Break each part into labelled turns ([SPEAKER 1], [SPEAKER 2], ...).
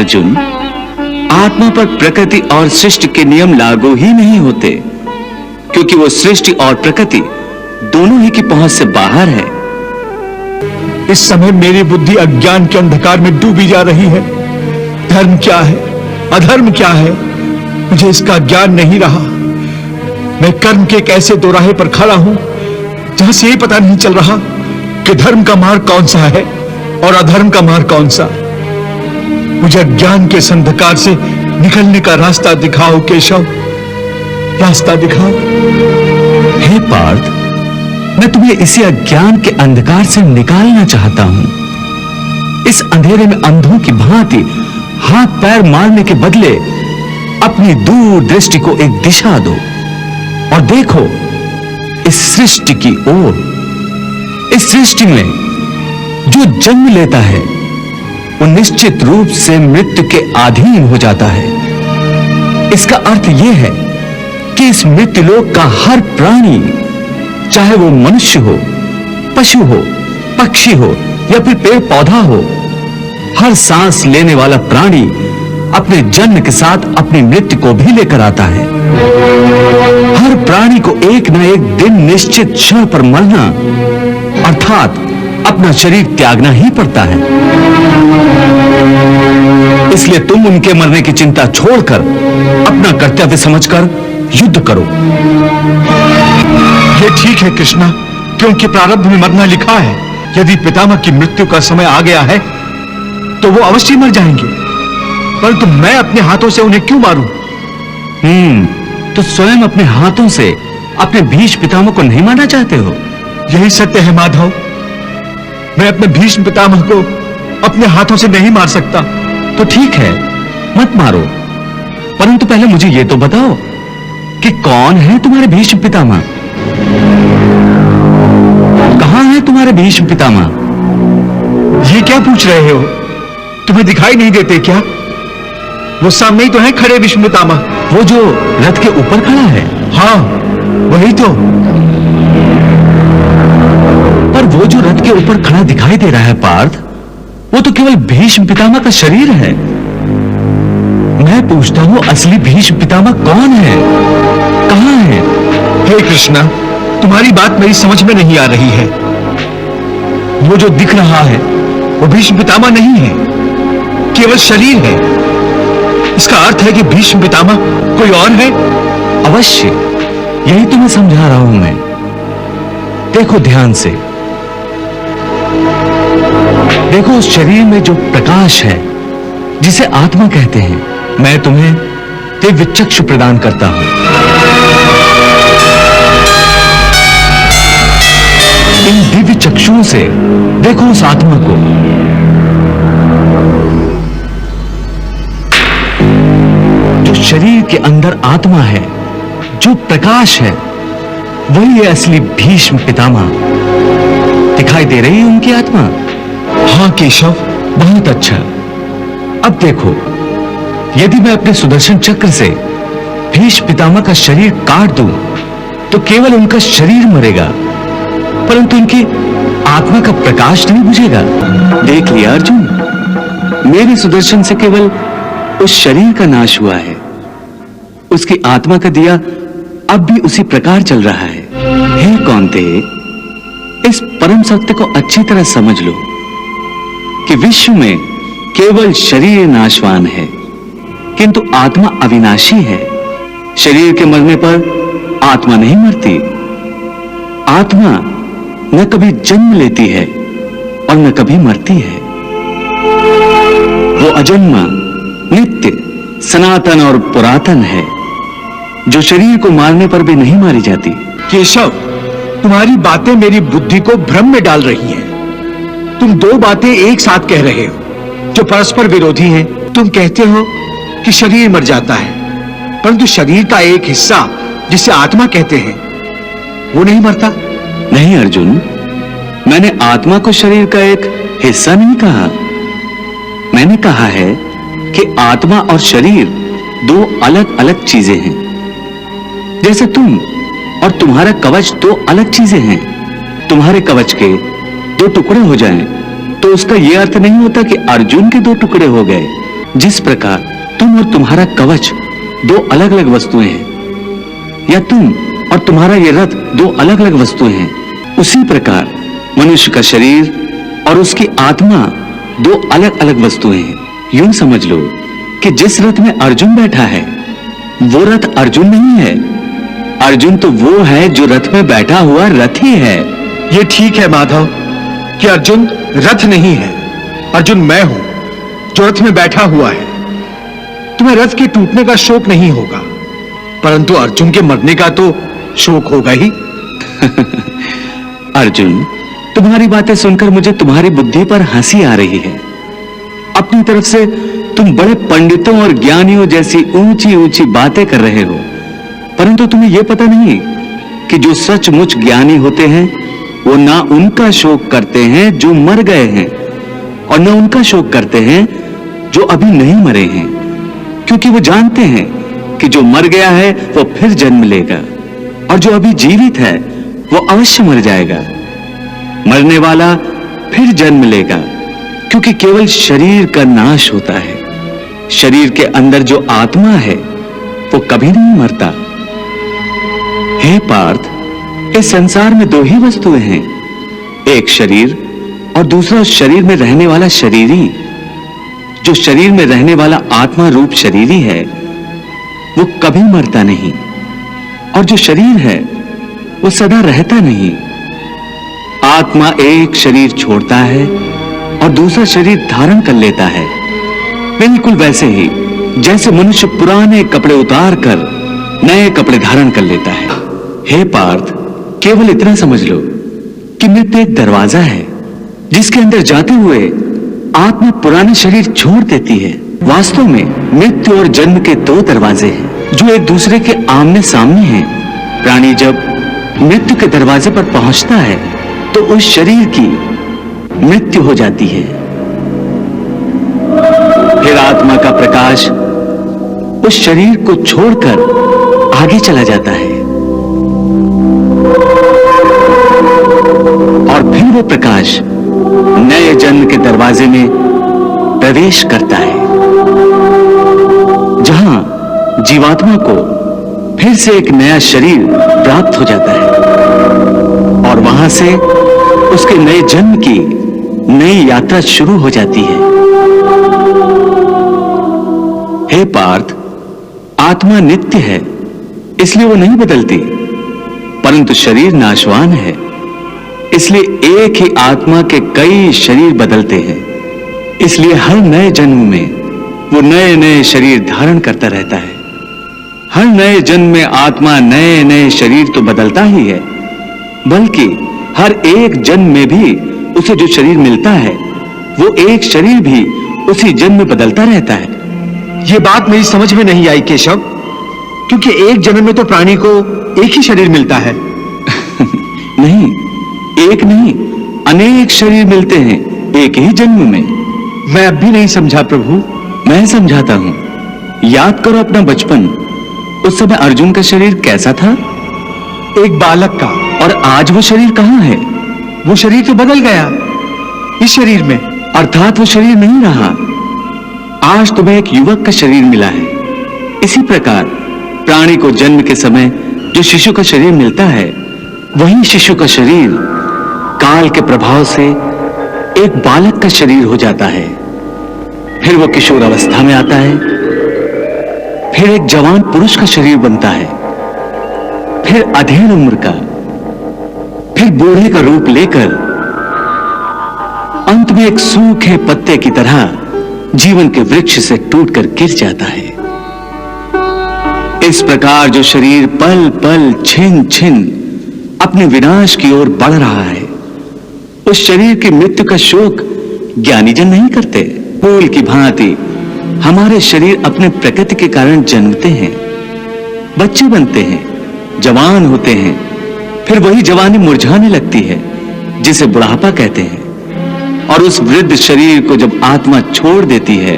[SPEAKER 1] अर्जुन, आत्मा पर प्रकृति और सृष्टि के नियम लागू ही नहीं होते, क्योंकि वो सृष्टि और प्रकृति दोनों ही की पहुंच से बाहर है।
[SPEAKER 2] इस समय मेरी बुद्धि अज्ञान के अंधकार में डूबी जा रही है। धर्म क्या है, अधर्म क्या है, मुझे इसका ज्ञान नहीं रहा। मैं कर्म के एक ऐसे दोराहे पर खड़ा हूं जहां से ये पता नहीं चल रहा कि धर्म का मार्ग कौन सा है और अधर्म का मार्ग कौन सा। मुझे अज्ञान के इस अंधकार से निकलने का रास्ता दिखाओ केशव, रास्ता दिखाओ।
[SPEAKER 1] हे पार्थ, मैं तुम्हें इसी अज्ञान के अंधकार से निकालना चाहता हूं। इस अंधेरे में अंधों की भांति हाथ पैर मारने के बदले अपनी दूर दृष्टि को एक दिशा दो और देखो इस सृष्टि की ओर। इस सृष्टि में जो जन्म लेता है वो निश्चित रूप से मृत्यु के अधीन हो जाता है। इसका अर्थ यह है कि इस मृत्युलोक का हर प्राणी, चाहे वो मनुष्य हो, पशु हो, पक्षी हो या फिर पेड़ पौधा हो, हर सांस लेने वाला प्राणी अपने जन्म के साथ अपनी मृत्यु को भी लेकर आता है। हर प्राणी को एक न एक दिन निश्चित क्षण पर मरना अर्थात अपना शरीर त्यागना ही पड़ता है। इसलिए तुम उनके मरने की चिंता छोड़कर अपना कर्तव्य समझकर युद्ध करो।
[SPEAKER 2] यह ठीक है कृष्णा, क्योंकि प्रारब्ध में मरना लिखा है। यदि पितामह की मृत्यु का समय आ गया है तो वो अवश्य मर जाएंगे, परंतु मैं अपने हाथों से उन्हें क्यों मारूं?
[SPEAKER 1] तो स्वयं अपने हाथों से अपने भीष्म पितामह को नहीं मारना चाहते हो?
[SPEAKER 2] यही सत्य है माधव। मैं अपने भीष्म पितामह को अपने हाथों से नहीं मार सकता।
[SPEAKER 1] तो ठीक है, मत मारो, परंतु पहले मुझे यह तो बताओ कि कौन है तुम्हारे भीष्म पितामह? कहां है तुम्हारे भीष्म पितामह?
[SPEAKER 2] ये क्या पूछ रहे हो? तुम्हें दिखाई नहीं देते क्या? वो सामने ही तो है खड़े भीष्म पितामह।
[SPEAKER 1] वो जो रथ के ऊपर खड़ा है?
[SPEAKER 2] हाँ, वही तो।
[SPEAKER 1] पर वो जो रथ के ऊपर खड़ा दिखाई दे रहा है पार्थ, वो तो केवल भीष्म पितामह का शरीर है। मैं पूछता हूं असली भीष्म पितामह कौन है, कहां है?
[SPEAKER 2] हे कृष्णा, तुम्हारी बात मेरी समझ में नहीं आ रही है। वो जो दिख रहा है वो भीष्म पितामह नहीं है, केवल शरीर है। इसका अर्थ है कि भीष्म पितामह कोई और है।
[SPEAKER 1] अवश्य, यही तुम्हें समझा रहा हूं मैं। देखो ध्यान से, देखो उस शरीर में जो प्रकाश है जिसे आत्मा कहते हैं, मैं तुम्हें दिव्य चक्षु प्रदान करता हूं। इन दिव्य चक्षुओं से देखो उस आत्मा को। जो शरीर के अंदर आत्मा है, जो प्रकाश है, वही है असली भीष्म पितामह। दिखाई दे रही है उनकी आत्मा?
[SPEAKER 2] हाँ केशव,
[SPEAKER 1] बहुत अच्छा। अब देखो, यदि मैं अपने सुदर्शन चक्र से भीष्म पितामह का शरीर काट दूं तो केवल उनका शरीर मरेगा, परंतु उनकी आत्मा का प्रकाश नहीं बुझेगा। देख लिया अर्जुन, मेरे सुदर्शन से केवल उस शरीर का नाश हुआ है, उसकी आत्मा का दिया अब भी उसी प्रकार चल रहा है। हे कौन्ते, इस परम सत्य को अच्छी तरह समझ लो कि विश्व में केवल शरीर नाशवान है, किंतु आत्मा अविनाशी है। शरीर के मरने पर आत्मा नहीं मरती। आत्मा न कभी जन्म लेती है और न कभी मरती है। वो अजन्मा, नित्य, सनातन और पुरातन है, जो शरीर को मारने पर भी नहीं मारी जाती।
[SPEAKER 2] केशव, तुम्हारी बातें मेरी बुद्धि को भ्रम में डाल रही हैं। तुम दो बातें एक साथ कह रहे हो जो परस्पर विरोधी हैं। तुम कहते हो कि शरीर मर जाता है, परंतु शरीर का एक हिस्सा जिसे आत्मा कहते हैं वो नहीं मरता।
[SPEAKER 1] नहीं अर्जुन, मैंने आत्मा को शरीर का एक हिस्सा नहीं कहा। मैंने कहा है कि आत्मा और शरीर दो अलग अलग चीजें हैं। जैसे तुम और तुम्हारा कवच दो अलग चीजें हैं। तुम्हारे कवच के दो टुकड़े हो जाएं तो उसका यह अर्थ नहीं होता कि अर्जुन के दो टुकड़े हो गए। जिस प्रकार तुम और तुम्हारा कवच दो अलग अलग वस्तुएं हैं, या तुम और तुम्हारा यह रथ दो अलग अलग वस्तुएं हैं, उसी प्रकार मनुष्य का शरीर और उसकी आत्मा दो अलग अलग वस्तुएं हैं। यूं समझ लो कि जिस रथ में अर्जुन बैठा है वो रथ अर्जुन नहीं है। अर्जुन तो वो है जो रथ में बैठा हुआ रथी है।
[SPEAKER 2] ये ठीक है माधव कि अर्जुन रथ नहीं है, अर्जुन मैं हूं जो रथ में बैठा हुआ है। तुम्हें रथ के टूटने का शोक नहीं होगा, परंतु अर्जुन के मरने का तो शोक होगा ही।
[SPEAKER 1] अर्जुन, तुम्हारी बातें सुनकर मुझे तुम्हारी बुद्धि पर हंसी आ रही है। अपनी तरफ से तुम बड़े पंडितों और ज्ञानियों जैसी ऊंची ऊंची बातें कर रहे हो, परंतु तुम्हें यह पता नहीं कि जो सचमुच ज्ञानी होते हैं वो ना उनका शोक करते हैं जो मर गए हैं, और न उनका शोक करते हैं जो अभी नहीं मरे हैं, क्योंकि वो जानते हैं कि जो मर गया है वो फिर जन्म लेगा, और जो अभी जीवित है वो अवश्य मर जाएगा। मरने वाला फिर जन्म लेगा, क्योंकि केवल शरीर का नाश होता है। शरीर के अंदर जो आत्मा है वो कभी नहीं मरता। हे पार्थ, इस संसार में दो ही वस्तुएं हैं, एक शरीर और दूसरा उस शरीर में रहने वाला शरीरी। जो शरीर में रहने वाला आत्मा रूप शरीरी है वो कभी मरता नहीं, और जो शरीर है वो सदा रहता नहीं। आत्मा एक शरीर छोड़ता है और दूसरा शरीर धारण कर लेता है, बिल्कुल वैसे ही जैसे मनुष्य पुराने कपड़े उतार कर नए कपड़े धारण कर लेता है। हे पार्थ, केवल इतना समझ लो कि मृत्यु एक दरवाजा है जिसके अंदर जाते हुए आत्मा पुराने शरीर छोड़ देती है। वास्तव में मृत्यु और जन्म के दो दरवाजे हैं जो एक दूसरे के आमने सामने हैं। प्राणी जब मृत्यु के दरवाजे पर पहुंचता है तो उस शरीर की मृत्यु हो जाती है। फिर आत्मा का प्रकाश उस शरीर को छोड़कर आगे चला जाता है, और फिर वो प्रकाश नए जन्म के दरवाजे में प्रवेश करता है, जहां जीवात्मा को फिर से एक नया शरीर प्राप्त हो जाता है, और वहां से उसके नए जन्म की नई यात्रा शुरू हो जाती है। हे पार्थ, आत्मा नित्य है, इसलिए वो नहीं बदलती, परंतु शरीर नाशवान है, इसलिए एक ही आत्मा के कई शरीर बदलते हैं। इसलिए हर नए जन्म में वो नए नए शरीर धारण करता रहता है। हर नए जन्म में आत्मा नए नए शरीर तो बदलता ही है, बल्कि हर एक जन्म में भी उसे जो शरीर मिलता है वो एक शरीर भी उसी जन्म में बदलता रहता है।
[SPEAKER 2] ये बात मेरी समझ में नहीं आई केशव, क्योंकि एक जन्म में तो प्राणी को एक ही शरीर मिलता है।
[SPEAKER 1] नहीं, एक नहीं, अनेक शरीर मिलते हैं एक ही जन्म में।
[SPEAKER 2] मैं अब भी नहीं समझा प्रभु।
[SPEAKER 1] मैं समझाता हूं। याद करो अपना बचपन। उस समय अर्जुन का शरीर कैसा था?
[SPEAKER 2] एक बालक का।
[SPEAKER 1] और आज वो शरीर कहां है?
[SPEAKER 2] वो शरीर तो बदल गया इस शरीर में।
[SPEAKER 1] अर्थात वो शरीर नहीं रहा। आज तुम्हें एक युवक का शरीर मिला है। इसी प्रकार प्राणी को जन्म के समय जो शिशु का शरीर मिलता है, वही शिशु का शरीर काल के प्रभाव से एक बालक का शरीर हो जाता है। फिर वो किशोर अवस्था में आता है, फिर एक जवान पुरुष का शरीर बनता है, फिर अधेड़ उम्र का, फिर बूढ़े का रूप लेकर अंत में एक सूखे पत्ते की तरह जीवन के वृक्ष से टूटकर गिर जाता है। इस प्रकार जो शरीर पल पल छिन छिन अपने विनाश की ओर बढ़ रहा है, उस शरीर की मृत्यु का शोक ज्ञानीजन नहीं करते। फूल की भांति हमारे शरीर अपने प्रकृति के कारण जन्मते हैं, बच्चे बनते हैं, जवान होते हैं, फिर वही जवानी मुरझाने लगती है जिसे बुढ़ापा कहते हैं। और उस वृद्ध शरीर को जब आत्मा छोड़ देती है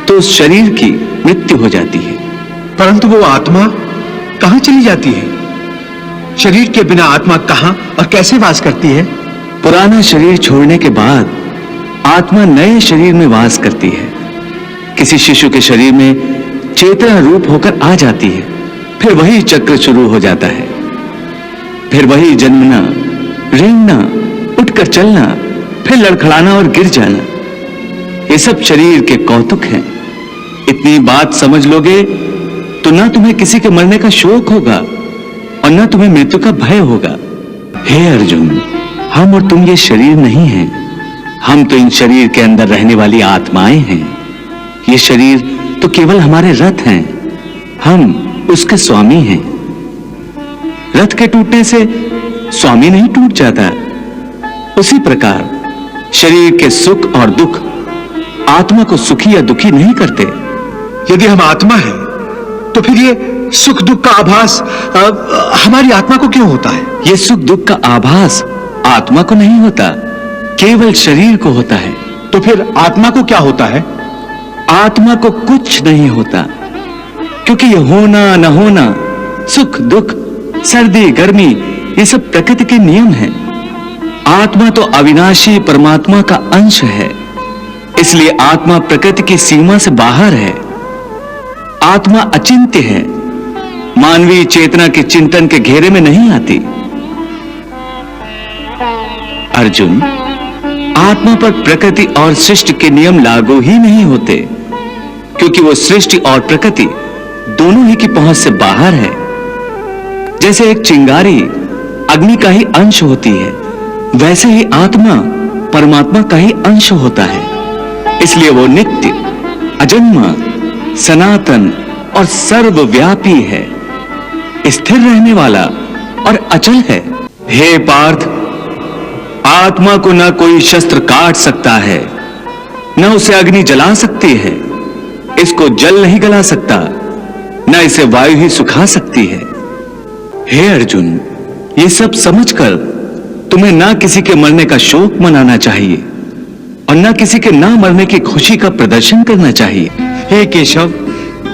[SPEAKER 1] तो उस शरीर की मृत्यु हो जाती है।
[SPEAKER 2] परंतु वो आत्मा कहां चली जाती है? शरीर के बिना आत्मा कहां और कैसे वास करती है?
[SPEAKER 1] पुराना शरीर छोड़ने के बाद आत्मा नए शरीर में वास करती है। किसी शिशु के शरीर में चेतना रूप होकर आ जाती है, फिर वही चक्र शुरू हो जाता है, फिर वही जन्मना, रेंगना, उठकर चलना, फिर लड़खड़ाना और गिर जाना। ये सब शरीर के कौतुक हैं। इतनी बात समझ लोगे तो ना तुम्हें किसी के मरने का शोक होगा और ना तुम्हें मृत्यु का भय होगा। हे अर्जुन, हम और तुम ये शरीर नहीं हैं, हम तो इन शरीर के अंदर रहने वाली आत्माएं हैं। ये शरीर तो केवल हमारे रथ हैं, हम उसके स्वामी हैं। रथ के टूटने से स्वामी नहीं टूट जाता, उसी प्रकार शरीर के सुख और दुख आत्मा को सुखी या दुखी नहीं करते।
[SPEAKER 2] यदि हम आत्मा हैं, तो फिर ये सुख दुख का आभास हमारी आत्मा को क्यों होता है?
[SPEAKER 1] ये सुख दुख का आभास आत्मा को नहीं होता, केवल शरीर को होता है।
[SPEAKER 2] तो फिर आत्मा को क्या होता है?
[SPEAKER 1] आत्मा को कुछ नहीं होता, क्योंकि ये होना न होना, सुख दुख, सर्दी गर्मी, ये सब प्रकृति के नियम हैं। आत्मा तो अविनाशी परमात्मा का अंश है, इसलिए आत्मा प्रकृति की सीमा से बाहर है। आत्मा अचिंत्य है, मानवीय चेतना के चिंतन के घेरे में नहीं आती। अर्जुन, आत्मा पर प्रकृति और सृष्टि के नियम लागू ही नहीं होते, क्योंकि वो सृष्टि और प्रकृति दोनों ही की पहुंच से बाहर है। जैसे एक चिंगारी अग्नि का ही अंश होती है, वैसे ही आत्मा परमात्मा का ही अंश होता है। इसलिए वो नित्य, अजन्मा, सनातन और सर्वव्यापी है, स्थिर रहने वाला और अचल है। हे पार्थ, आत्मा को न कोई शस्त्र काट सकता है, न उसे अग्नि जला सकती है, इसको जल नहीं गला सकता, न इसे वायु ही सुखा सकती है। हे अर्जुन, ये सब समझकर तुम्हें ना किसी के मरने का शोक मनाना चाहिए और ना किसी के ना मरने की खुशी का प्रदर्शन करना चाहिए।
[SPEAKER 2] हे केशव,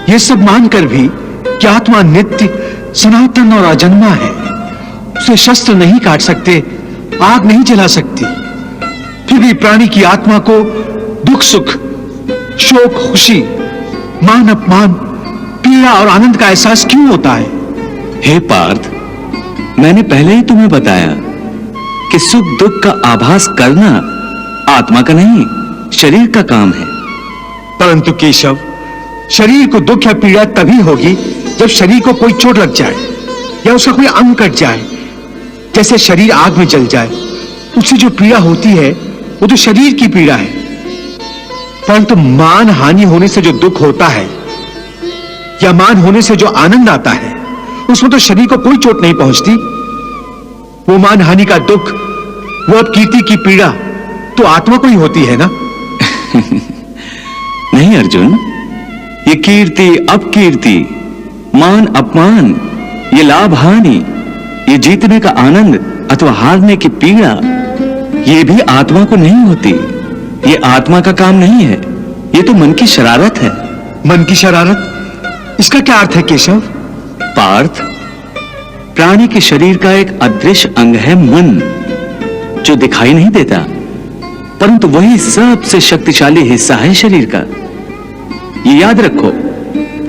[SPEAKER 2] ये सब मानकर भी कि आत्मा नित्य, सनातन और अजन्मा है, उसे शस्त्र नहीं काट सकते, आग नहीं जला सकती, फिर भी प्राणी की आत्मा को दुख सुख, शोक खुशी, मान अपमान, पीड़ा और आनंद का एहसास क्यों होता है?
[SPEAKER 1] हे पार्थ, मैंने पहले ही तुम्हें बताया कि सुख दुख का आभास करना आत्मा का नहीं, शरीर का काम है।
[SPEAKER 2] परंतु केशव, शरीर को दुख या पीड़ा तभी होगी जब शरीर को कोई चोट लग जाए या उसका कोई अंग कट जाए। जैसे शरीर आग में जल जाए, उससे जो पीड़ा होती है वो तो शरीर की पीड़ा है। परंतु मान हानि होने से जो दुख होता है या मान होने से जो आनंद आता है, उसमें तो शरीर को कोई चोट नहीं पहुंचती। वो मान हानि का दुख, वो अपकीर्ति की पीड़ा तो आत्मा को ही होती है ना?
[SPEAKER 1] नहीं अर्जुन, ये कीर्ति अपकीर्ति, मान अपमान, ये लाभ हानि, ये जीतने का आनंद अथवा हारने की पीड़ा, ये भी आत्मा को नहीं होती। ये आत्मा का काम नहीं है, ये तो मन की शरारत है।
[SPEAKER 2] मन की शरारत, इसका क्या अर्थ है केशव?
[SPEAKER 1] पार्थ, प्राणी के शरीर का एक अदृश्य अंग है मन, जो दिखाई नहीं देता, परंतु वही सबसे शक्तिशाली हिस्सा है शरीर का। ये याद रखो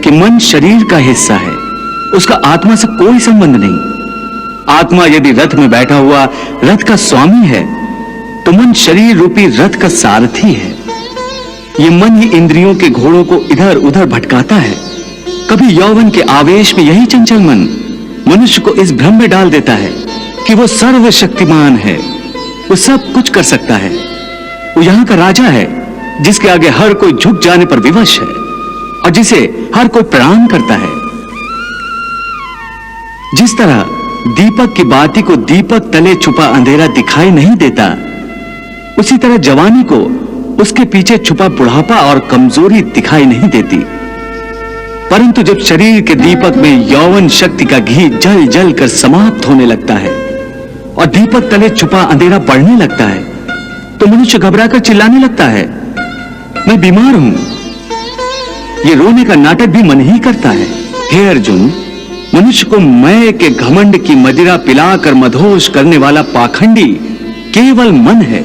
[SPEAKER 1] कि मन शरीर का हिस्सा है, उसका आत्मा से कोई संबंध नहीं। आत्मा यदि रथ में बैठा हुआ रथ का स्वामी है, तो मन शरीर रूपी रथ का सारथी है। ये मन ही इंद्रियों के घोड़ों को इधर उधर भटकाता है। कभी यौवन के आवेश में यही चंचल मन मनुष्य को इस भ्रम में डाल देता है कि वो सर्वशक्तिमान है, वो सब कुछ कर सकता है, वो यहां का राजा है, जिसके आगे हर कोई झुक जाने पर विवश है और जिसे हर कोई प्रणाम करता है। जिस तरह दीपक की बाती को दीपक तले छुपा अंधेरा दिखाई नहीं देता, उसी तरह जवानी को उसके पीछे छुपा बुढ़ापा और कमजोरी दिखाई नहीं देती। परंतु जब शरीर के दीपक में यौवन शक्ति का घी जल जल कर समाप्त होने लगता है और दीपक तले छुपा अंधेरा बढ़ने लगता है, तो मनुष्य घबराकर चिल्लाने लगता है, मैं बीमार हूं। ये रोने का नाटक भी मन ही करता है। हे अर्जुन, मनुष्य को मैं के घमंड की मदिरा पिलाकर मदहोश करने वाला पाखंडी केवल मन है।